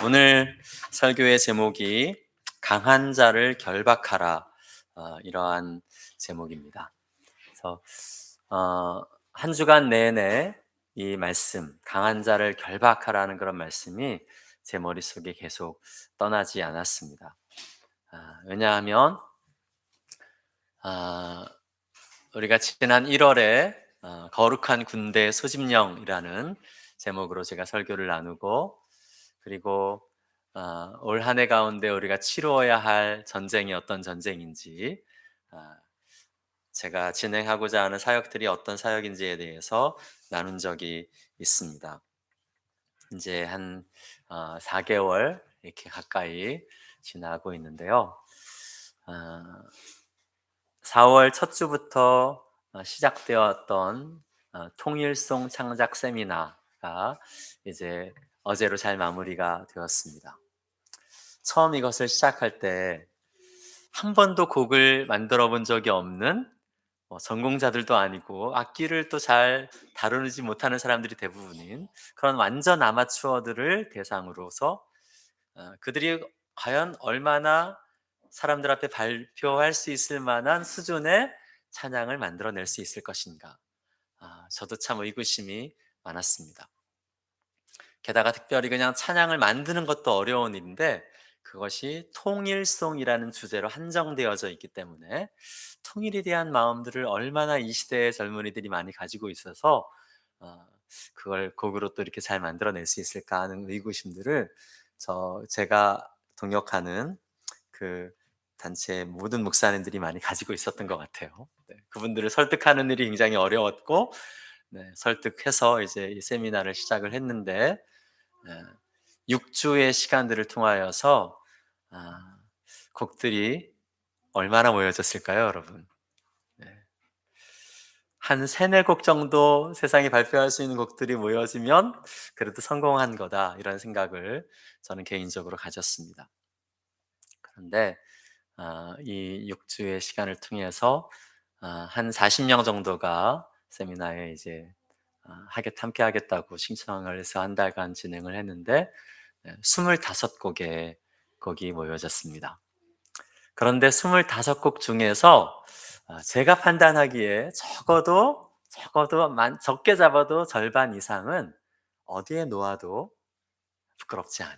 오늘 설교의 제목이 강한 자를 결박하라, 이러한 제목입니다. 그래서 한 주간 내내 이 말씀, 강한 자를 결박하라는 그런 말씀이 제 머릿속에 계속 떠나지 않았습니다. 왜냐하면 아, 우리가 지난 1월에 거룩한 군대 소집령이라는 제목으로 제가 설교를 나누고, 그리고 올 한 해 가운데 우리가 치루어야 할 전쟁이 어떤 전쟁인지, 아, 제가 진행하고자 하는 사역들이 어떤 사역인지에 대해서 나눈 적이 있습니다. 이제 한 4개월 이렇게 가까이 지나고 있는데요. 4월 첫 주부터 시작되었던 통일송 창작 세미나가 이제 어제로 잘 마무리가 되었습니다. 처음 이것을 시작할 때 한 번도 곡을 만들어 본 적이 없는 전공자들도 아니고 악기를 또 잘 다루지 못하는 사람들이 대부분인 그런 완전 아마추어들을 대상으로서 그들이 과연 얼마나 사람들 앞에 발표할 수 있을 만한 수준의 찬양을 만들어낼 수 있을 것인가. 저도 참 의구심이 많았습니다. 게다가 특별히 그냥 찬양을 만드는 것도 어려운 일인데, 그것이 통일송이라는 주제로 한정되어져 있기 때문에 통일에 대한 마음들을 얼마나 이 시대의 젊은이들이 많이 가지고 있어서 어, 그걸 곡으로 또 이렇게 잘 만들어낼 수 있을까 하는 의구심들을 제가 동역하는 그 단체의 모든 목사님들이 많이 가지고 있었던 것 같아요. 네, 그분들을 설득하는 일이 굉장히 어려웠고, 네, 설득해서 이제 이 세미나를 시작을 했는데, 6주의 시간들을 통하여서 아, 곡들이 얼마나 모여졌을까요, 여러분? 네. 한 세네 곡 정도 세상에 발표할 수 있는 곡들이 모여지면 그래도 성공한 거다, 이런 생각을 저는 개인적으로 가졌습니다. 그런데 이 6주의 시간을 통해서 한 40명 정도가 세미나에 이제 함께 하겠다고 신청을 해서 한 달간 진행을 했는데, 25곡의 곡이 모여졌습니다. 그런데 25곡 중에서 제가 판단하기에 적게 잡아도 절반 이상은 어디에 놓아도 부끄럽지 않은,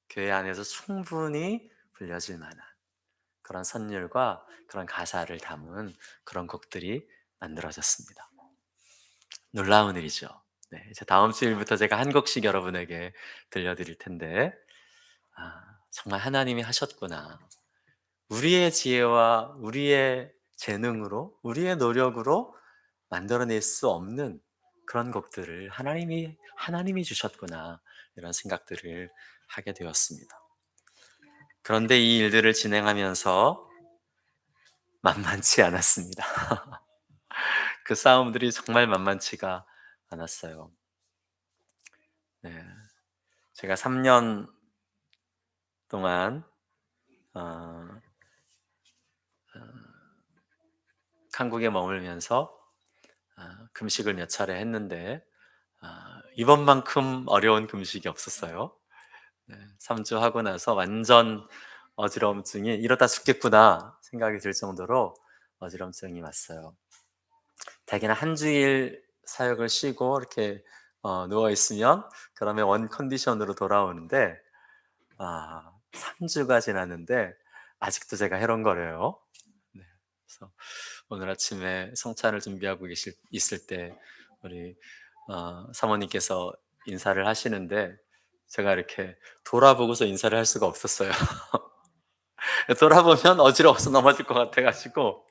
교회 안에서 충분히 불려질 만한 그런 선율과 그런 가사를 담은 그런 곡들이 만들어졌습니다. 놀라운 일이죠. 네, 이제 다음 주일부터 제가 한 곡씩 여러분에게 들려드릴 텐데, 정말 하나님이 하셨구나. 우리의 지혜와 우리의 재능으로, 우리의 노력으로 만들어낼 수 없는 그런 곡들을 하나님이 주셨구나, 이런 생각들을 하게 되었습니다. 그런데 이 일들을 진행하면서 만만치 않았습니다. 그 싸움들이 정말 만만치가 않았어요. 네, 제가 3년 동안 어, 한국에 머물면서 금식을 몇 차례 했는데 이번만큼 어려운 금식이 없었어요. 네, 3주 하고 나서 완전 어지러움증이, 이러다 죽겠구나 생각이 들 정도로 어지러움증이 왔어요. 대개는 한 주일 사역을 쉬고 이렇게 누워 있으면 그러면 원 컨디션으로 돌아오는데, 3주가 지났는데 아직도 제가 해롱거려요. 네, 그래서 오늘 아침에 성찬을 준비하고 있을 때 우리 사모님께서 인사를 하시는데, 제가 이렇게 돌아보고서 인사를 할 수가 없었어요. 돌아보면 어지러워서 넘어질 것 같아가지고.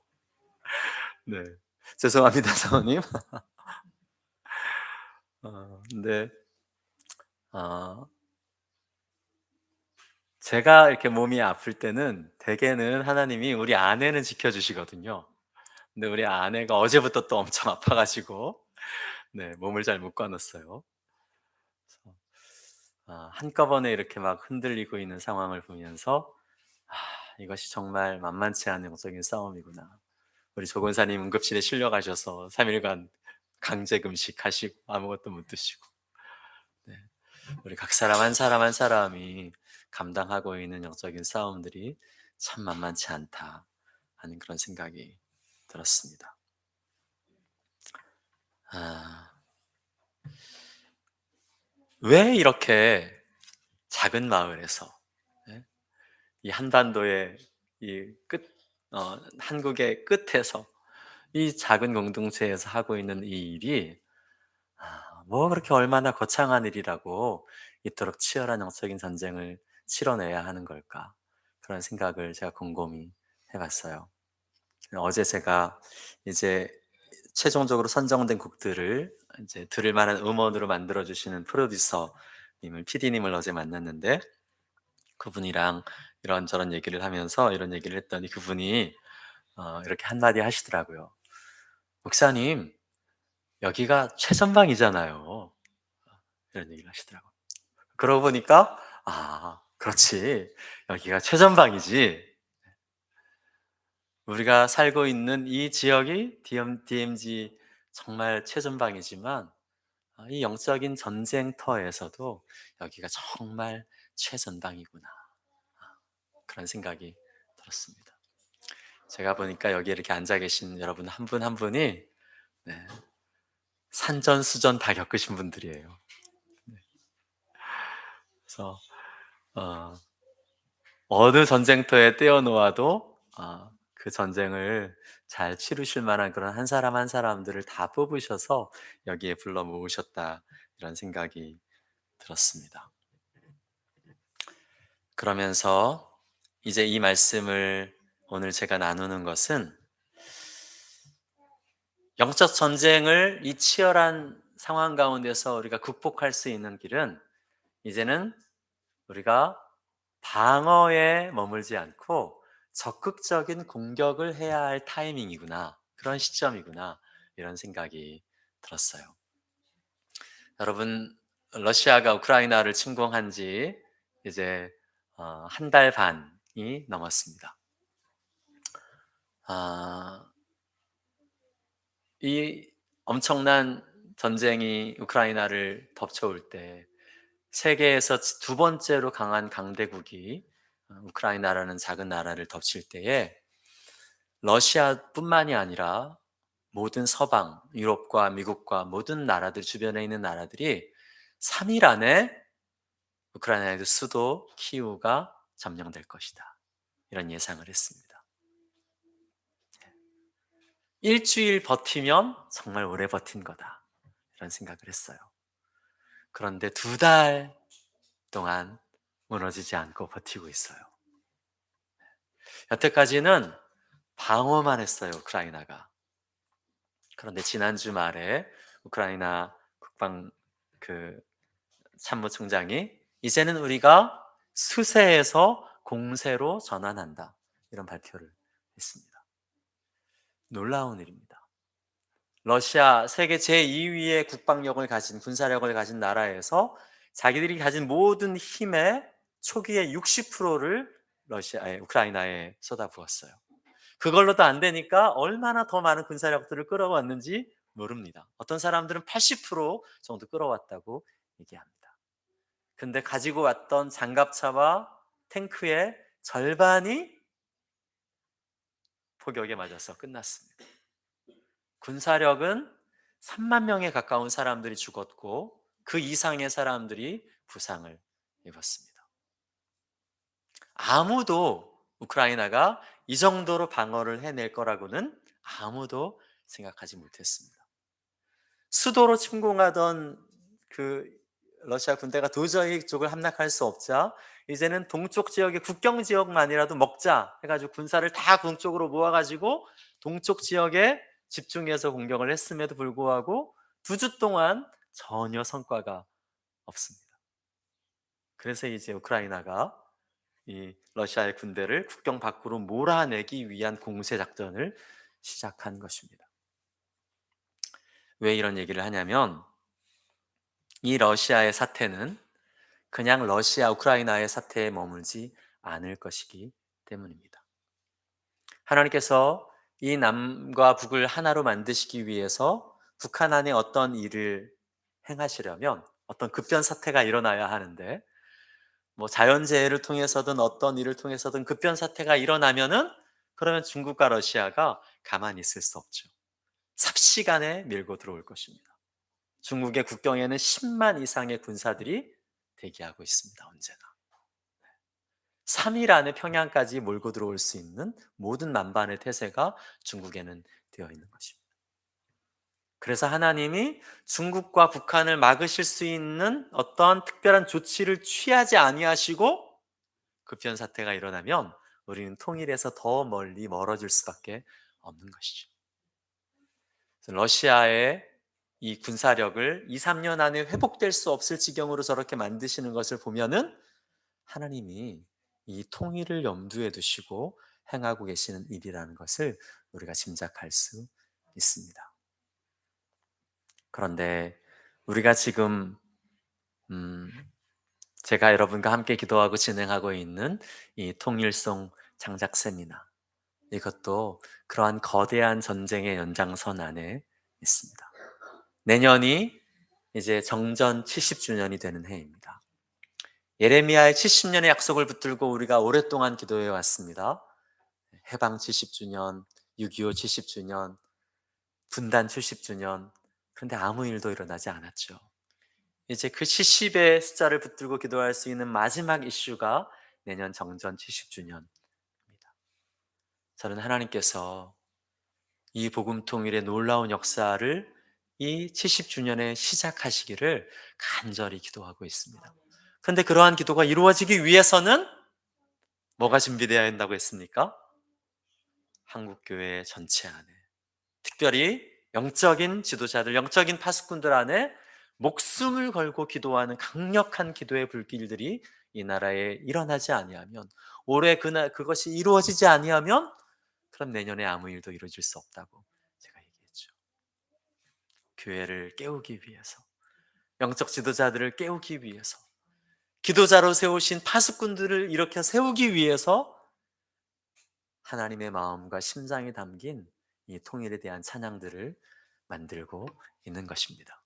네, 죄송합니다, 사모님. 근데 어, 제가 이렇게 몸이 아플 때는 대개는 하나님이 우리 아내는 지켜주시거든요. 근데 우리 아내가 어제부터 또 엄청 아파가지고, 네, 몸을 잘 못 가눴어요. 그래서 한꺼번에 이렇게 막 흔들리고 있는 상황을 보면서, 아, 이것이 정말 만만치 않은 영적인 싸움이구나. 우리 조건사님 응급실에 실려가셔서 3일간 강제 금식하시고 아무것도 못 드시고, 네, 우리 각 사람 한 사람 한 사람이 감당하고 있는 영적인 싸움들이 참 만만치 않다 하는 그런 생각이 들었습니다. 아, 왜 이렇게 작은 마을에서, 예? 이 한반도의 이 한국의 끝에서 이 작은 공동체에서 하고 있는 이 일이 뭐 그렇게 얼마나 거창한 일이라고 이토록 치열한 영적인 전쟁을 치러내야 하는 걸까? 그런 생각을 제가 곰곰이 해봤어요. 어제 제가 이제 최종적으로 선정된 곡들을 이제 들을 만한 음원으로 만들어 주시는 프로듀서님을 PD님을 어제 만났는데 그분이랑 이런저런 얘기를 하면서 이런 얘기를 했더니 그분이 이렇게 한마디 하시더라고요. 목사님, 여기가 최전방이잖아요. 이런 얘기를 하시더라고요. 그러고 보니까, 그렇지. 여기가 최전방이지. 우리가 살고 있는 이 지역이 DMZ 정말 최전방이지만, 이 영적인 전쟁터에서도 여기가 정말 최전방이구나. 그런 생각이 들었습니다. 제가 보니까 여기 이렇게 앉아 계신 여러분 한 분 한 분이 네, 산전수전 다 겪으신 분들이에요. 그래서 어, 어느 전쟁터에 떼어놓아도 그 전쟁을 잘 치르실 만한 그런 한 사람 한 사람들을 다 뽑으셔서 여기에 불러 모으셨다 이런 생각이 들었습니다. 그러면서 이제 이 말씀을 오늘 제가 나누는 것은 영적 전쟁을 이 치열한 상황 가운데서 우리가 극복할 수 있는 길은 이제는 우리가 방어에 머물지 않고 적극적인 공격을 해야 할 타이밍이구나. 그런 시점이구나. 이런 생각이 들었어요. 여러분, 러시아가 우크라이나를 침공한 지 이제 한 달 반이 넘었습니다. 아, 이 엄청난 전쟁이 우크라이나를 덮쳐올 때 세계에서 두 번째로 강한 강대국이 우크라이나라는 작은 나라를 덮칠 때에 러시아뿐만이 아니라 모든 서방, 유럽과 미국과 모든 나라들 주변에 있는 나라들이 3일 안에 우크라이나의 수도 키우가 점령될 것이다. 이런 예상을 했습니다. 일주일 버티면 정말 오래 버틴 거다. 이런 생각을 했어요. 그런데 2달 동안 무너지지 않고 버티고 있어요. 여태까지는 방어만 했어요, 우크라이나가. 그런데 지난주 말에 우크라이나 국방 그 참모총장이 이제는 우리가 수세에서 공세로 전환한다. 이런 발표를 했습니다. 놀라운 일입니다. 러시아 세계 제2위의 국방력을 가진 군사력을 가진 나라에서 자기들이 가진 모든 힘의 초기의 60%를 우크라이나에 쏟아부었어요. 그걸로도 안 되니까 얼마나 더 많은 군사력들을 끌어왔는지 모릅니다. 어떤 사람들은 80% 정도 끌어왔다고 얘기합니다. 근데 가지고 왔던 장갑차와 탱크의 절반이 포격에 맞아서 끝났습니다. 군사력은 3만 명에 가까운 사람들이 죽었고 그 이상의 사람들이 부상을 입었습니다. 아무도 우크라이나가 이 정도로 방어를 해낼 거라고는 아무도 생각하지 못했습니다. 수도로 침공하던 그 러시아 군대가 도저히 그쪽을 함락할 수 없자 이제는 동쪽 지역의 국경 지역만이라도 먹자 해가지고 군사를 다 동쪽으로 모아가지고 동쪽 지역에 집중해서 공격을 했음에도 불구하고 2주 동안 전혀 성과가 없습니다. 그래서 이제 우크라이나가 이 러시아의 군대를 국경 밖으로 몰아내기 위한 공세 작전을 시작한 것입니다. 왜 이런 얘기를 하냐면 이 러시아의 사태는 그냥 러시아, 우크라이나의 사태에 머물지 않을 것이기 때문입니다. 하나님께서 이 남과 북을 하나로 만드시기 위해서 북한 안에 어떤 일을 행하시려면 어떤 급변 사태가 일어나야 하는데, 뭐 자연재해를 통해서든 어떤 일을 통해서든 급변 사태가 일어나면은, 그러면 중국과 러시아가 가만히 있을 수 없죠. 삽시간에 밀고 들어올 것입니다. 중국의 국경에는 10만 이상의 군사들이 대기하고 있습니다. 언제나 3일 안에 평양까지 몰고 들어올 수 있는 모든 만반의 태세가 중국에는 되어 있는 것입니다. 그래서 하나님이 중국과 북한을 막으실 수 있는 어떠한 특별한 조치를 취하지 아니하시고, 급변 사태가 일어나면 우리는 통일에서 더 멀리 멀어질 수밖에 없는 것이죠. 러시아의 이 군사력을 2, 3년 안에 회복될 수 없을 지경으로 저렇게 만드시는 것을 보면은, 하나님이 이 통일을 염두에 두시고 행하고 계시는 일이라는 것을 우리가 짐작할 수 있습니다. 그런데 우리가 지금 음, 제가 여러분과 함께 기도하고 진행하고 있는 이 통일송 장작 세미나, 이것도 그러한 거대한 전쟁의 연장선 안에 있습니다. 내년이 이제 정전 70주년이 되는 해입니다. 예레미야의 70년의 약속을 붙들고 우리가 오랫동안 기도해 왔습니다. 해방 70주년, 6.25 70주년, 분단 70주년. 그런데 아무 일도 일어나지 않았죠. 이제 그 70의 숫자를 붙들고 기도할 수 있는 마지막 이슈가 내년 정전 70주년입니다. 저는 하나님께서 이 복음 통일의 놀라운 역사를 이 70주년에 시작하시기를 간절히 기도하고 있습니다. 그런데 그러한 기도가 이루어지기 위해서는 뭐가 준비되어야 한다고 했습니까? 한국교회 전체 안에, 특별히 영적인 지도자들, 영적인 파수꾼들 안에 목숨을 걸고 기도하는 강력한 기도의 불길들이 이 나라에 일어나지 아니하면, 올해 그것이 이루어지지 아니하면, 그럼 내년에 아무 일도 이루어질 수 없다고 제가 얘기했죠. 교회를 깨우기 위해서, 영적 지도자들을 깨우기 위해서, 기도자로 세우신 파수꾼들을 일으켜 세우기 위해서 하나님의 마음과 심장이 담긴 이 통일에 대한 찬양들을 만들고 있는 것입니다.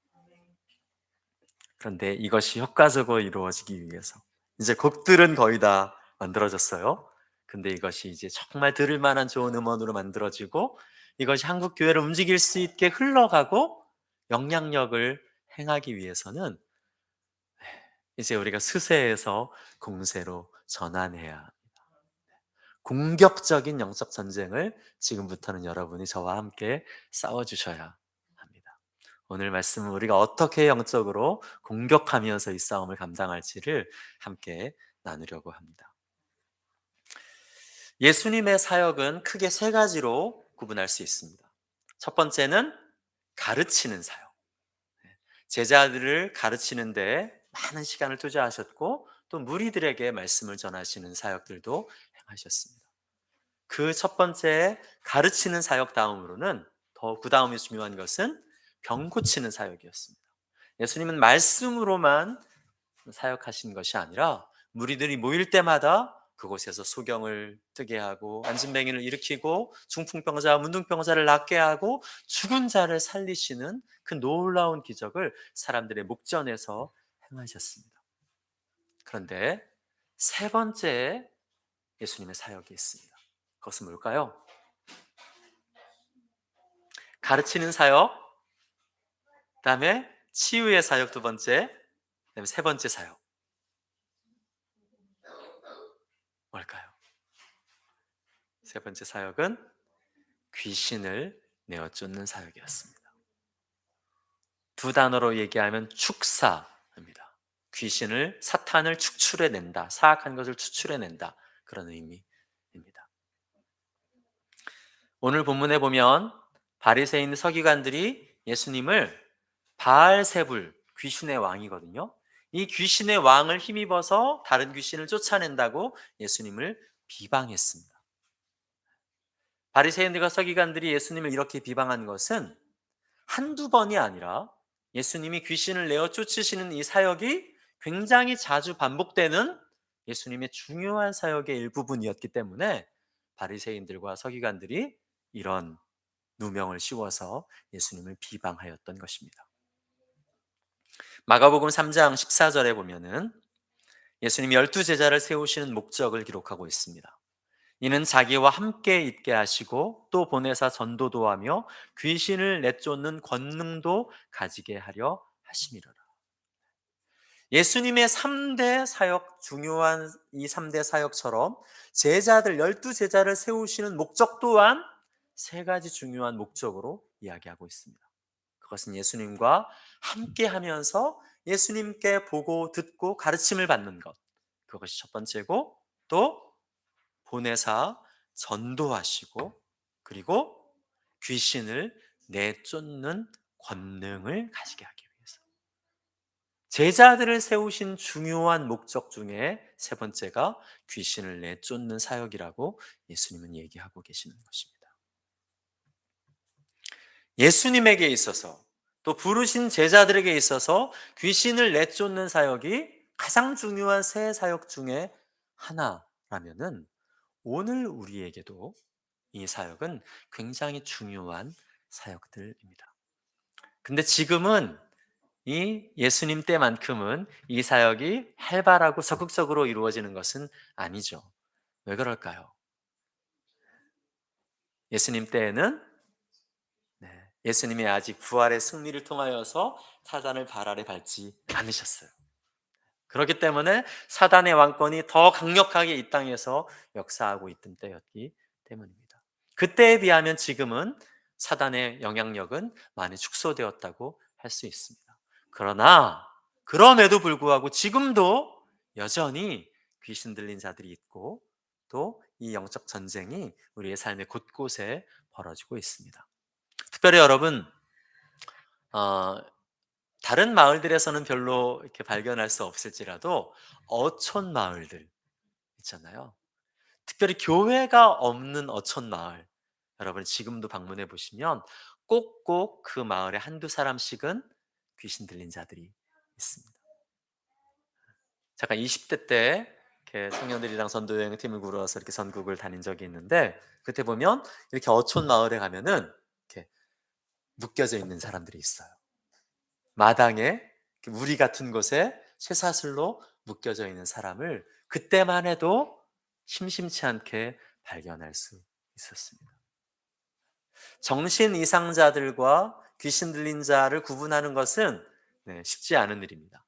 그런데 이것이 효과적으로 이루어지기 위해서 이제 곡들은 거의 다 만들어졌어요. 근데 이것이 이제 정말 들을 만한 좋은 음원으로 만들어지고, 이것이 한국 교회를 움직일 수 있게 흘러가고 영향력을 행하기 위해서는 이제 우리가 수세에서 공세로 전환해야, 공격적인 영적 전쟁을 지금부터는 여러분이 저와 함께 싸워주셔야 합니다. 오늘 말씀은 우리가 어떻게 영적으로 공격하면서 이 싸움을 감당할지를 함께 나누려고 합니다. 예수님의 사역은 크게 세 가지로 구분할 수 있습니다. 첫 번째는 가르치는 사역. 제자들을 가르치는데 많은 시간을 투자하셨고, 또 무리들에게 말씀을 전하시는 사역들도 행하셨습니다. 그 첫 번째 가르치는 사역 다음으로는, 그 다음에 중요한 것은 병 고치는 사역이었습니다. 예수님은 말씀으로만 사역하신 것이 아니라 무리들이 모일 때마다 그곳에서 소경을 뜨게 하고, 안진뱅이를 일으키고, 중풍병자, 문둥병자를 낫게 하고, 죽은 자를 살리시는 그 놀라운 기적을 사람들의 목전에서 행하셨습니다. 그런데 세 번째 예수님의 사역이 있습니다. 그것은 뭘까요? 가르치는 사역, 그다음에 치유의 사역 두 번째, 그다음에 세 번째 사역. 뭘까요? 세 번째 사역은 귀신을 내어 쫓는 사역이었습니다. 두 단어로 얘기하면 축사입니다. 귀신을, 사탄을 축출해낸다, 사악한 것을 축출해낸다, 그런 의미입니다. 오늘 본문에 보면 바리새인 서기관들이 예수님을 바알세불, 귀신의 왕이거든요. 이 귀신의 왕을 힘입어서 다른 귀신을 쫓아낸다고 예수님을 비방했습니다. 바리새인들과 서기관들이 예수님을 이렇게 비방한 것은 한두 번이 아니라, 예수님이 귀신을 내어 쫓으시는 이 사역이 굉장히 자주 반복되는 예수님의 중요한 사역의 일부분이었기 때문에 바리새인들과 서기관들이 이런 누명을 씌워서 예수님을 비방하였던 것입니다. 마가복음 3장 14절에 보면은 예수님이 12제자를 세우시는 목적을 기록하고 있습니다. 이는 자기와 함께 있게 하시고 또 보내사 전도도 하며 귀신을 내쫓는 권능도 가지게 하려 하심이로라. 예수님의 3대 사역, 중요한 이 3대 사역처럼 제자들, 12제자를 세우시는 목적 또한 세 가지 중요한 목적으로 이야기하고 있습니다. 그것은 예수님과 함께 하면서 예수님께 보고 듣고 가르침을 받는 것. 그것이 첫 번째고, 또 보내사 전도하시고, 그리고 귀신을 내쫓는 권능을 가지게 하기 위해서. 제자들을 세우신 중요한 목적 중에 세 번째가 귀신을 내쫓는 사역이라고 예수님은 얘기하고 계시는 것입니다. 예수님에게 있어서 또 부르신 제자들에게 있어서 귀신을 내쫓는 사역이 가장 중요한 세 사역 중에 하나라면은 오늘 우리에게도 이 사역은 굉장히 중요한 사역들입니다. 근데 지금은 이 예수님 때만큼은 이 사역이 활발하고 적극적으로 이루어지는 것은 아니죠. 왜 그럴까요? 예수님 때에는 예수님이 아직 부활의 승리를 통하여서 사단을 발 아래 밟지 않으셨어요. 그렇기 때문에 사단의 왕권이 더 강력하게 이 땅에서 역사하고 있던 때였기 때문입니다. 그때에 비하면 지금은 사단의 영향력은 많이 축소되었다고 할 수 있습니다. 그러나 그럼에도 불구하고 지금도 여전히 귀신 들린 자들이 있고 또 이 영적 전쟁이 우리의 삶의 곳곳에 벌어지고 있습니다. 특별히 여러분, 어, 다른 마을들에서는 별로 이렇게 발견할 수 없을지라도 어촌 마을들 있잖아요. 특별히 교회가 없는 어촌 마을, 여러분 지금도 방문해 보시면 꼭꼭 그 마을에 한두 사람씩은 귀신 들린 자들이 있습니다. 잠깐 20대 때 이렇게 청년들이랑 전도여행 팀을 꾸려서 이렇게 전국을 다닌 적이 있는데, 그때 보면 이렇게 어촌 마을에 가면은 이렇게 묶여져 있는 사람들이 있어요. 마당에 우리 같은 곳에 쇠사슬로 묶여져 있는 사람을 그때만 해도 심심치 않게 발견할 수 있었습니다. 정신 이상자들과 귀신 들린 자를 구분하는 것은 쉽지 않은 일입니다.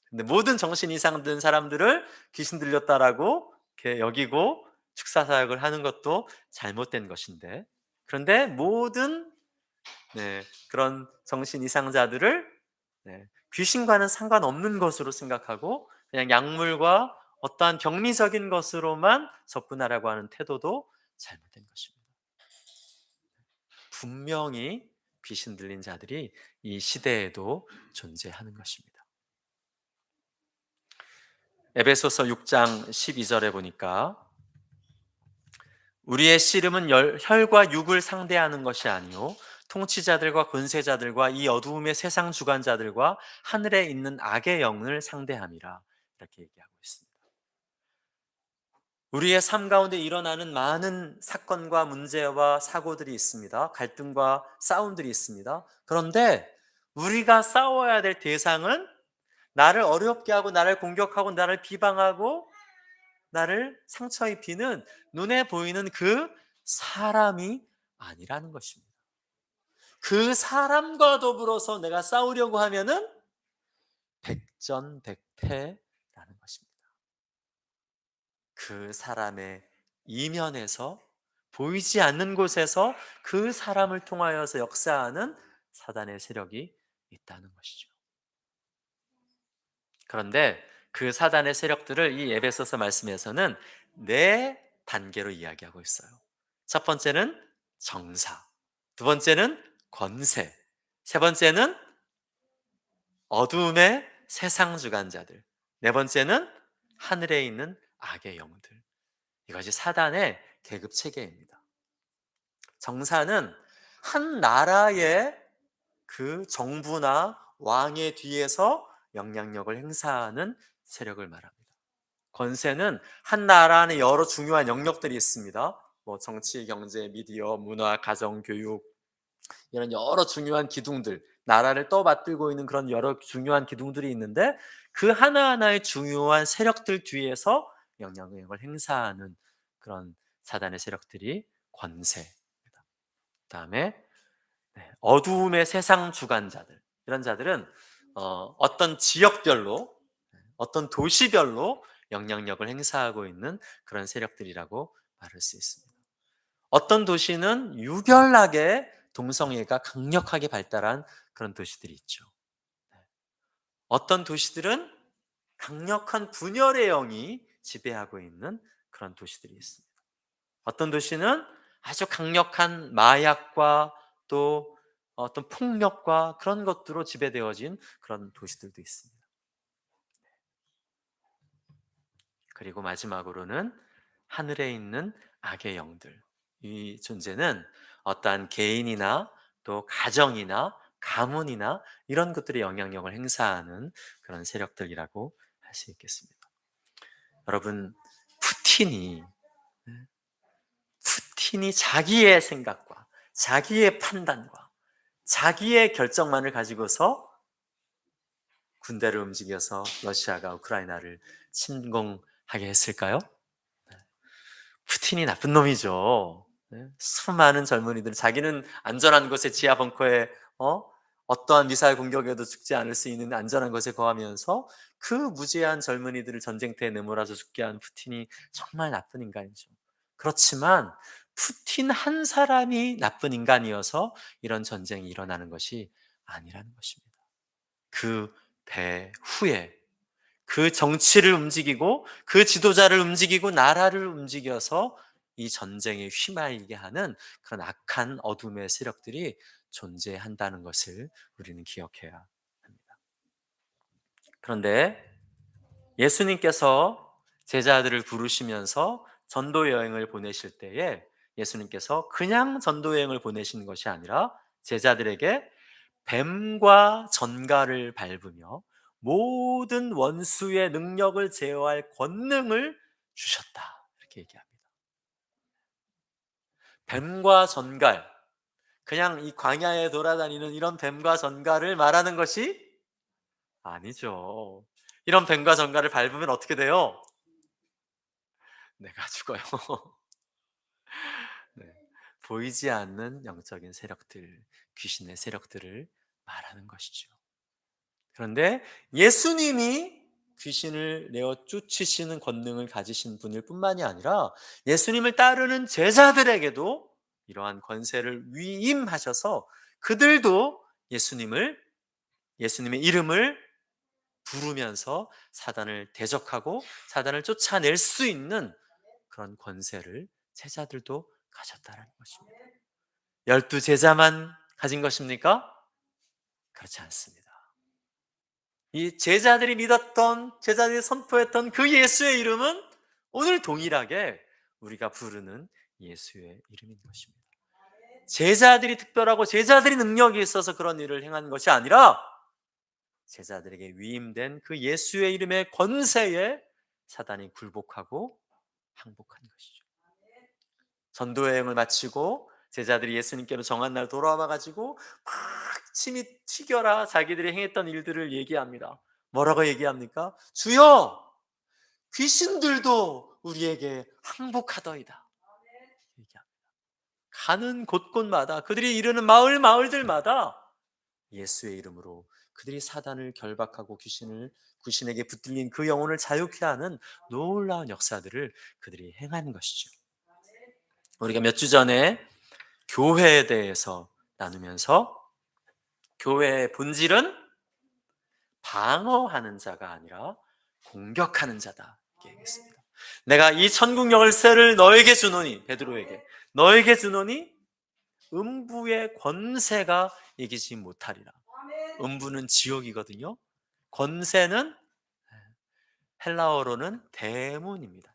근데 모든 정신 이상 든 사람들을 귀신 들렸다라고 이렇게 여기고 축사 사역을 하는 것도 잘못된 것인데, 그런데 모든 그런 정신 이상자들을 귀신과는 상관없는 것으로 생각하고 그냥 약물과 어떠한 병리적인 것으로만 접근하라고 하는 태도도 잘못된 것입니다. 분명히 귀신 들린 자들이 이 시대에도 존재하는 것입니다. 에베소서 6장 12절에 보니까 우리의 씨름은 혈과 육을 상대하는 것이 아니요 통치자들과 권세자들과 이 어두움의 세상 주관자들과 하늘에 있는 악의 영을 상대함이라, 이렇게 얘기하고 있습니다. 우리의 삶 가운데 일어나는 많은 사건과 문제와 사고들이 있습니다. 갈등과 싸움들이 있습니다. 그런데 우리가 싸워야 될 대상은 나를 어렵게 하고 나를 공격하고 나를 비방하고 나를 상처 입히는 눈에 보이는 그 사람이 아니라는 것입니다. 그 사람과 더불어서 내가 싸우려고 하면은 백전백패라는 것입니다. 그 사람의 이면에서 보이지 않는 곳에서 그 사람을 통하여서 역사하는 사단의 세력이 있다는 것이죠. 그런데 그 사단의 세력들을 이 에베소서 말씀에서는 네 단계로 이야기하고 있어요. 첫 번째는 정사, 두 번째는 권세, 세 번째는 어두움의 세상 주관자들, 네 번째는 하늘에 있는 악의 영들. 이것이 사단의 계급 체계입니다. 정사는 한 나라의 그 정부나 왕의 뒤에서 영향력을 행사하는 세력을 말합니다. 권세는 한 나라 안에 여러 중요한 영역들이 있습니다. 정치, 경제, 미디어, 문화, 가정, 교육, 이런 여러 중요한 기둥들, 나라를 떠받들고 있는 그런 여러 중요한 기둥들이 있는데 그 하나하나의 중요한 세력들 뒤에서 영향력을 행사하는 그런 사단의 세력들이 권세입니다. 그다음에 어두움의 세상 주관자들, 이런 자들은 어떤 지역별로, 어떤 도시별로 영향력을 행사하고 있는 그런 세력들이라고 말할 수 있습니다. 어떤 도시는 유별나게 동성애가 강력하게 발달한 그런 도시들이 있죠. 어떤 도시들은 강력한 분열의 영이 지배하고 있는 그런 도시들이 있습니다. 어떤 도시는 아주 강력한 마약과 또 어떤 폭력과 그런 것들로 지배되어진 그런 도시들도 있습니다. 그리고 마지막으로는 하늘에 있는 악의 영들. 이 존재는 어떠한 개인이나 또 가정이나 가문이나 이런 것들의 영향력을 행사하는 그런 세력들이라고 할 수 있겠습니다. 여러분, 푸틴이 푸틴이 자기의 생각과 자기의 판단과 자기의 결정만을 가지고서 군대를 움직여서 러시아가 우크라이나를 침공하게 했을까요? 푸틴이 나쁜 놈이죠. 네? 수많은 젊은이들, 자기는 안전한 곳에 지하 벙커에 어떠한 미사일 공격에도 죽지 않을 수 있는 안전한 곳에 거하면서 그 무지한 젊은이들을 전쟁터에 내몰아서 죽게 한 푸틴이 정말 나쁜 인간이죠. 그렇지만 푸틴 한 사람이 나쁜 인간이어서 이런 전쟁이 일어나는 것이 아니라는 것입니다. 그 배후에 그 정치를 움직이고 그 지도자를 움직이고 나라를 움직여서 이 전쟁에 휘말리게 하는 그런 악한 어둠의 세력들이 존재한다는 것을 우리는 기억해야 합니다. 그런데 예수님께서 제자들을 부르시면서 전도 여행을 보내실 때에 예수님께서 그냥 전도 여행을 보내신 것이 아니라 제자들에게 뱀과 전갈을 밟으며 모든 원수의 능력을 제어할 권능을 주셨다. 이렇게 얘기합니다. 뱀과 전갈, 그냥 이 광야에 돌아다니는 이런 뱀과 전갈을 말하는 것이 아니죠. 이런 뱀과 전갈을 밟으면 어떻게 돼요? 내가 죽어요. 네. 보이지 않는 영적인 세력들, 귀신의 세력들을 말하는 것이죠. 그런데 예수님이 귀신을 내어 쫓으시는 권능을 가지신 분일 뿐만이 아니라 예수님을 따르는 제자들에게도 이러한 권세를 위임하셔서 그들도 예수님의 이름을 부르면서 사단을 대적하고 사단을 쫓아낼 수 있는 그런 권세를 제자들도 가졌다는 것입니다. 12제자만 가진 것입니까? 그렇지 않습니다. 이 제자들이 믿었던, 제자들이 선포했던 그 예수의 이름은 오늘 동일하게 우리가 부르는 예수의 이름인 것입니다. 제자들이 특별하고 제자들이 능력이 있어서 그런 일을 행한 것이 아니라 제자들에게 위임된 그 예수의 이름의 권세에 사단이 굴복하고 항복한 것이죠. 전도여행을 마치고 제자들이 예수님께로 정한 날 돌아와 가지고 막 침이 튀겨라 자기들이 행했던 일들을 얘기합니다. 뭐라고 얘기합니까? 주여, 귀신들도 우리에게 항복하더이다. 얘기합니다. 가는 곳곳마다 그들이 이르는 마을들마다 예수의 이름으로 그들이 사단을 결박하고 귀신에게 붙들린 그 영혼을 자유케 하는 놀라운 역사들을 그들이 행하는 것이죠. 우리가 몇 주 전에 교회에 대해서 나누면서 교회의 본질은 방어하는 자가 아니라 공격하는 자다 이렇게 얘기했습니다. 내가 이 천국 열쇠를 너에게 주노니, 베드로에게 너에게 주노니 음부의 권세가 이기지 못하리라. 음부는 지옥이거든요. 권세는 헬라어로는 대문입니다.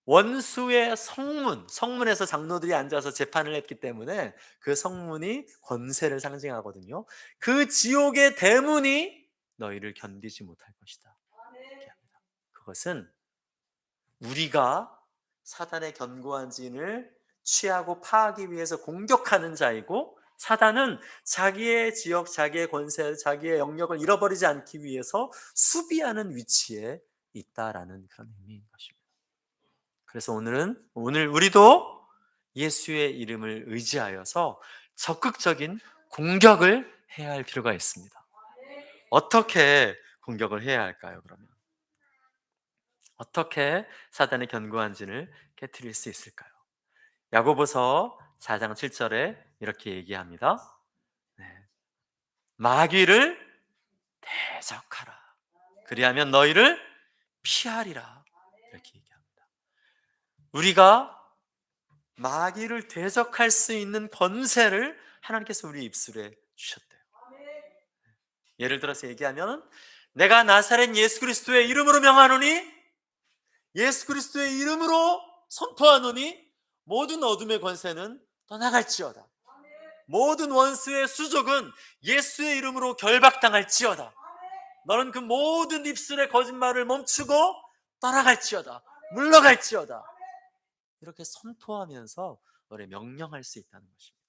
원수의 성문에서 장로들이 앉아서 재판을 했기 때문에 그 성문이 권세를 상징하거든요. 그 지옥의 대문이 너희를 견디지 못할 것이다. 그것은 우리가 사단의 견고한 진을 취하고 파하기 위해서 공격하는 자이고 사단은 자기의 지역, 자기의 권세, 자기의 영역을 잃어버리지 않기 위해서 수비하는 위치에 있다라는 그런 의미인 것입니다. 그래서 오늘 우리도 예수의 이름을 의지하여서 적극적인 공격을 해야 할 필요가 있습니다. 어떻게 공격을 해야 할까요, 그러면? 어떻게 사단의 견고한 진을 깨트릴 수 있을까요? 야고보서 4장 7절에 이렇게 얘기합니다. 네. 마귀를 대적하라. 그리하면 너희를 피하리라. 이렇게 얘기합니다. 우리가 마귀를 대적할 수 있는 권세를 하나님께서 우리 입술에 주셨대요. 예를 들어서 얘기하면 내가 나사렛 예수 그리스도의 이름으로 명하노니, 예수 그리스도의 이름으로 선포하노니 모든 어둠의 권세는 떠나갈지어다. 모든 원수의 수족은 예수의 이름으로 결박당할지어다. 너는 그 모든 입술의 거짓말을 멈추고 떠나갈지어다. 물러갈지어다. 이렇게 선포하면서 너를 명령할 수 있다는 것입니다.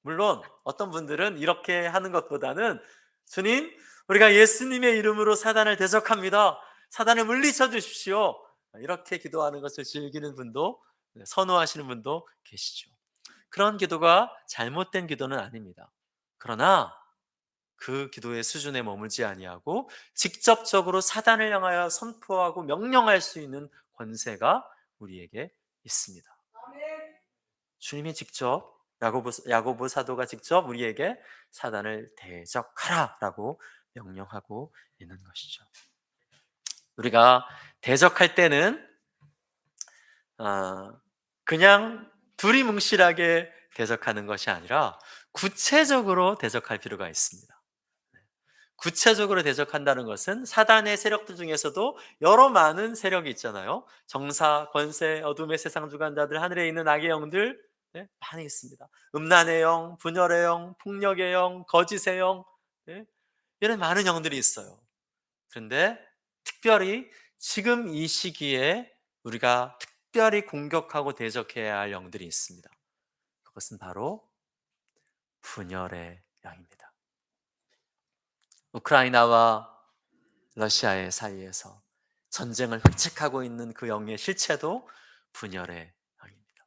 물론 어떤 분들은 이렇게 하는 것보다는 주님, 우리가 예수님의 이름으로 사단을 대적합니다. 사단을 물리쳐 주십시오. 이렇게 기도하는 것을 즐기는 분도, 선호하시는 분도 계시죠. 그런 기도가 잘못된 기도는 아닙니다. 그러나 그 기도의 수준에 머물지 아니하고 직접적으로 사단을 향하여 선포하고 명령할 수 있는 권세가 우리에게 있습니다. 주님이 직접, 야고보 사도가 직접 우리에게 사단을 대적하라라고 명령하고 있는 것이죠. 우리가 대적할 때는 그냥 두리뭉실하게 대적하는 것이 아니라 구체적으로 대적할 필요가 있습니다. 구체적으로 대적한다는 것은 사단의 세력들 중에서도 여러 많은 세력이 있잖아요. 정사, 권세, 어둠의 세상 주관자들, 하늘에 있는 악의 영들, 네, 많이 있습니다. 음란의 영, 분열의 영, 폭력의 영, 거짓의 영, 네, 이런 많은 영들이 있어요. 그런데 특별히 지금 이 시기에 우리가 특별히 공격하고 대적해야 할 영들이 있습니다. 그것은 바로 분열의 영입니다. 우크라이나와 러시아의 사이에서 전쟁을 획책하고 있는 그 영의 실체도 분열의 영입니다.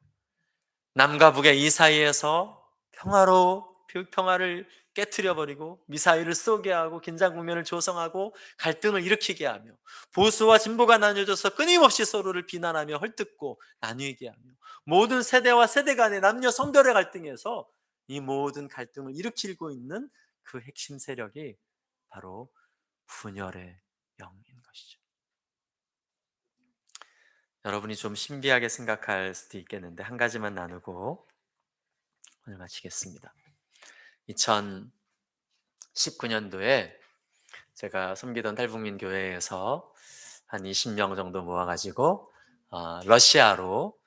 남과 북의 이 사이에서 평화를 깨트려 버리고 미사일을 쏘게 하고 긴장 국면을 조성하고 갈등을 일으키게 하며 보수와 진보가 나뉘어져서 끊임없이 서로를 비난하며 헐뜯고 나뉘게 하며 모든 세대와 세대 간의 남녀 성별의 갈등에서 이 모든 갈등을 일으키고 있는 그 핵심 세력이 바로 분열의 영인 것이죠. 여러분이 좀 신비하게 생각할 수도 있겠는데 한 가지만 나누고 오늘 마치겠습니다. 2019년도에 제가 섬기던 탈북민 교회에서 한 20명 정도 모아가지고 러시아로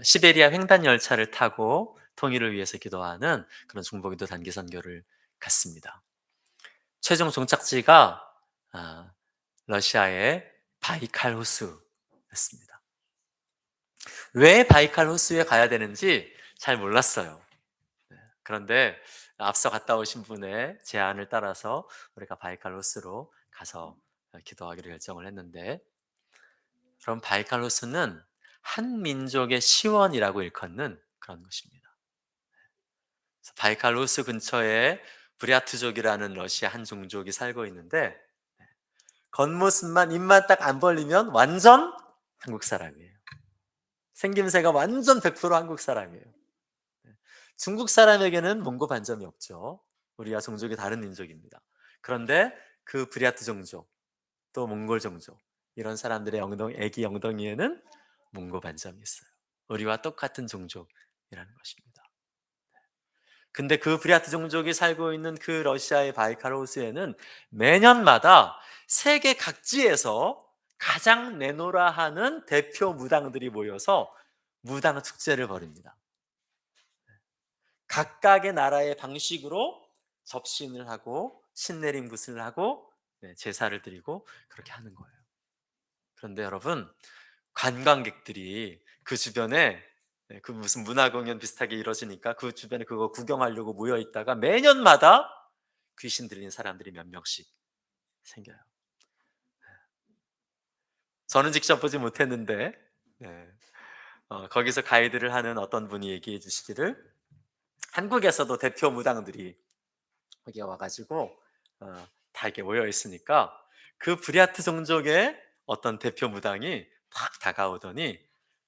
시베리아 횡단 열차를 타고 통일을 위해서 기도하는 그런 중보기도 단기 선교를 갔습니다. 최종 종착지가 러시아의 바이칼 호수였습니다. 왜 바이칼 호수에 가야 되는지 잘 몰랐어요. 그런데 앞서 갔다 오신 분의 제안을 따라서 우리가 바이칼 호수로 가서 기도하기로 결정을 했는데, 그럼 바이칼 호수는 한 민족의 시원이라고 일컫는 그런 곳입니다. 그래서 바이칼 호수 근처에 브랴트족이라는 러시아 한 종족이 살고 있는데, 겉모습만 입만 딱 안 벌리면 완전 한국 사람이에요. 생김새가 완전 100% 한국 사람이에요. 중국 사람에게는 몽고 반점이 없죠. 우리와 종족이 다른 민족입니다. 그런데 그 브리아트 종족, 또 몽골 종족, 이런 사람들의 애기 엉덩이에는 몽고 반점이 있어요. 우리와 똑같은 종족이라는 것입니다. 근데 그 브리아트 종족이 살고 있는 그 러시아의 바이칼 호수에는 매년마다 세계 각지에서 가장 내노라 하는 대표 무당들이 모여서 무당 축제를 벌입니다. 각각의 나라의 방식으로 접신을 하고 신내림 굿을 하고 제사를 드리고 그렇게 하는 거예요. 그런데 여러분, 관광객들이 그 주변에 네, 그 무슨 문화 공연 비슷하게 이루어지니까 그 주변에 그거 구경하려고 모여 있다가 매년마다 귀신 들린 사람들이 몇 명씩 생겨요. 저는 직접 보지 못했는데 네. 거기서 가이드를 하는 어떤 분이 얘기해 주시기를 한국에서도 대표 무당들이 거기에 와 가지고 다 이렇게 모여 있으니까 그 브리아트 종족의 어떤 대표 무당이 탁 다가오더니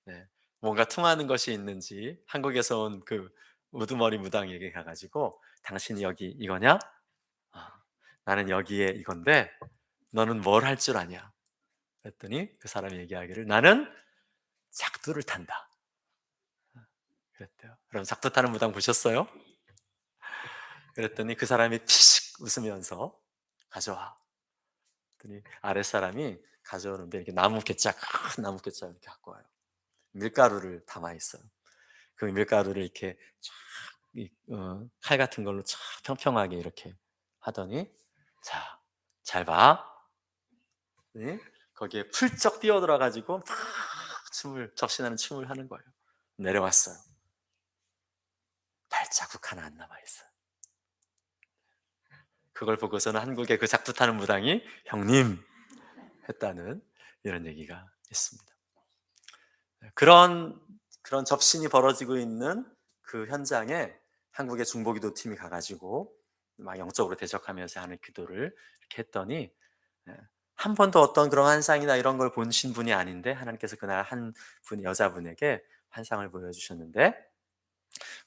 네, 뭔가 통하는 것이 있는지 한국에서 온 그 우두머리 무당에게 가 가지고 "당신이 여기 이거냐? 아, 나는 여기에 이건데 너는 뭘 할 줄 아냐?" 그랬더니 그 사람이 얘기하기를 "나는 작두를 탄다." 그랬대요. 여러분 작두 타는 무당 보셨어요? 그랬더니 그 사람이 피식 웃으면서 "가져와." 그랬더니 아랫사람이 가져오는데 이렇게 나무 괴짝 큰 나무 괴짝 이렇게 갖고 와요. 밀가루를 담아 있어요. 그 밀가루를 이렇게 쫙 칼 같은 걸로 쫙 평평하게 이렇게 하더니 "자, 잘 봐." 네. 거기에 풀쩍 뛰어들어 가지고 막 춤을 접신하는 춤을 하는 거예요. 내려왔어요. 발자국 하나 안 남아 있어요. 그걸 보고서는 한국의 그 작두 타는 무당이 "형님." 했다는 이런 얘기가 있습니다. 네, 그런 접신이 벌어지고 있는 그 현장에 한국의 중보기도 팀이 가 가지고 막 영적으로 대적하면서 하는 기도를 이렇게 했더니 예, 한 번도 어떤 그런 환상이나 이런 걸 보신 분이 아닌데 하나님께서 그날 한 분 여자분에게 환상을 보여주셨는데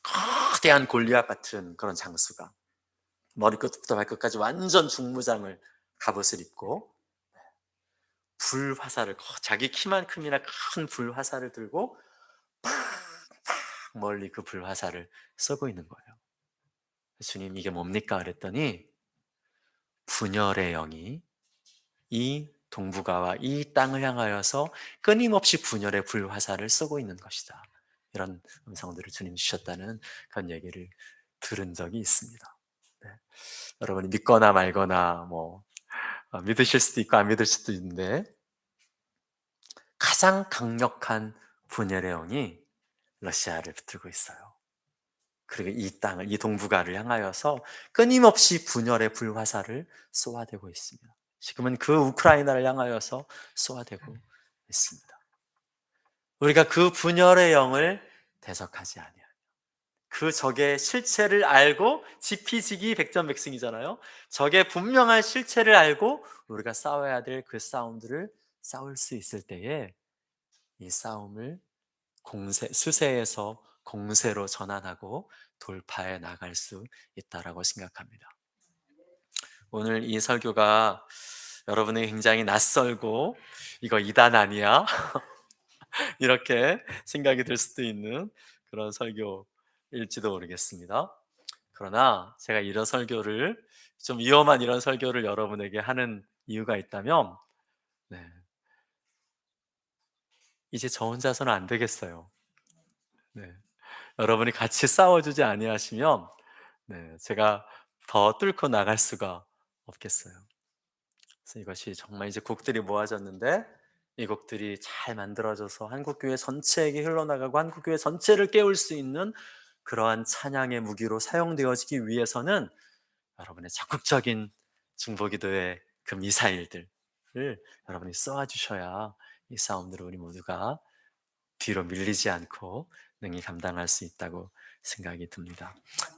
거대한 골리앗 같은 그런 장수가 머리끝부터 발끝까지 완전 중무장을 갑옷을 입고 불화살을 자기 키만큼이나 큰 불화살을 들고 멀리 그 불화살을 쏘고 있는 거예요. 주님 이게 뭡니까? 그랬더니 분열의 영이 이 동북아와 이 땅을 향하여서 끊임없이 분열의 불화살을 쏘고 있는 것이다. 이런 음성들을 주님 주셨다는 그런 얘기를 들은 적이 있습니다. 네. 여러분이 믿거나 말거나 믿으실 수도 있고 안 믿을 수도 있는데 가장 강력한 분열의 영이 러시아를 붙들고 있어요. 그리고 이 땅을 이 동북아를 향하여서 끊임없이 분열의 불화살을 쏘아대고 있습니다. 지금은 그 우크라이나를 향하여서 쏘아대고 있습니다. 우리가 그 분열의 영을 대적하지 아니하며 그 적의 실체를 알고 지피지기 백전백승이잖아요. 적의 분명한 실체를 알고 우리가 싸워야 될 그 싸움들을 싸울 수 있을 때에 이 싸움을 수세에서 공세로 전환하고 돌파해 나갈 수 있다라고 생각합니다. 오늘 이 설교가 여러분에게 굉장히 낯설고 이거 이단 아니야? 이렇게 생각이 들 수도 있는 그런 설교일지도 모르겠습니다. 그러나 제가 이런 설교를 좀 위험한 이런 설교를 여러분에게 하는 이유가 있다면 네, 이제 저 혼자서는 안 되겠어요. 네. 여러분이 같이 싸워주지 아니하시면 제가 더 뚫고 나갈 수가 없겠어요. 그래서 이것이 정말 이제 곡들이 모아졌는데 이 곡들이 잘 만들어져서 한국교회 전체에게 흘러나가고 한국교회 전체를 깨울 수 있는 그러한 찬양의 무기로 사용되어지기 위해서는 여러분의 적극적인 중보기도의 그 미사일들을 여러분이 쏘아주셔야 이 싸움들을 우리 모두가 뒤로 밀리지 않고 능히 감당할 수 있다고 생각이 듭니다.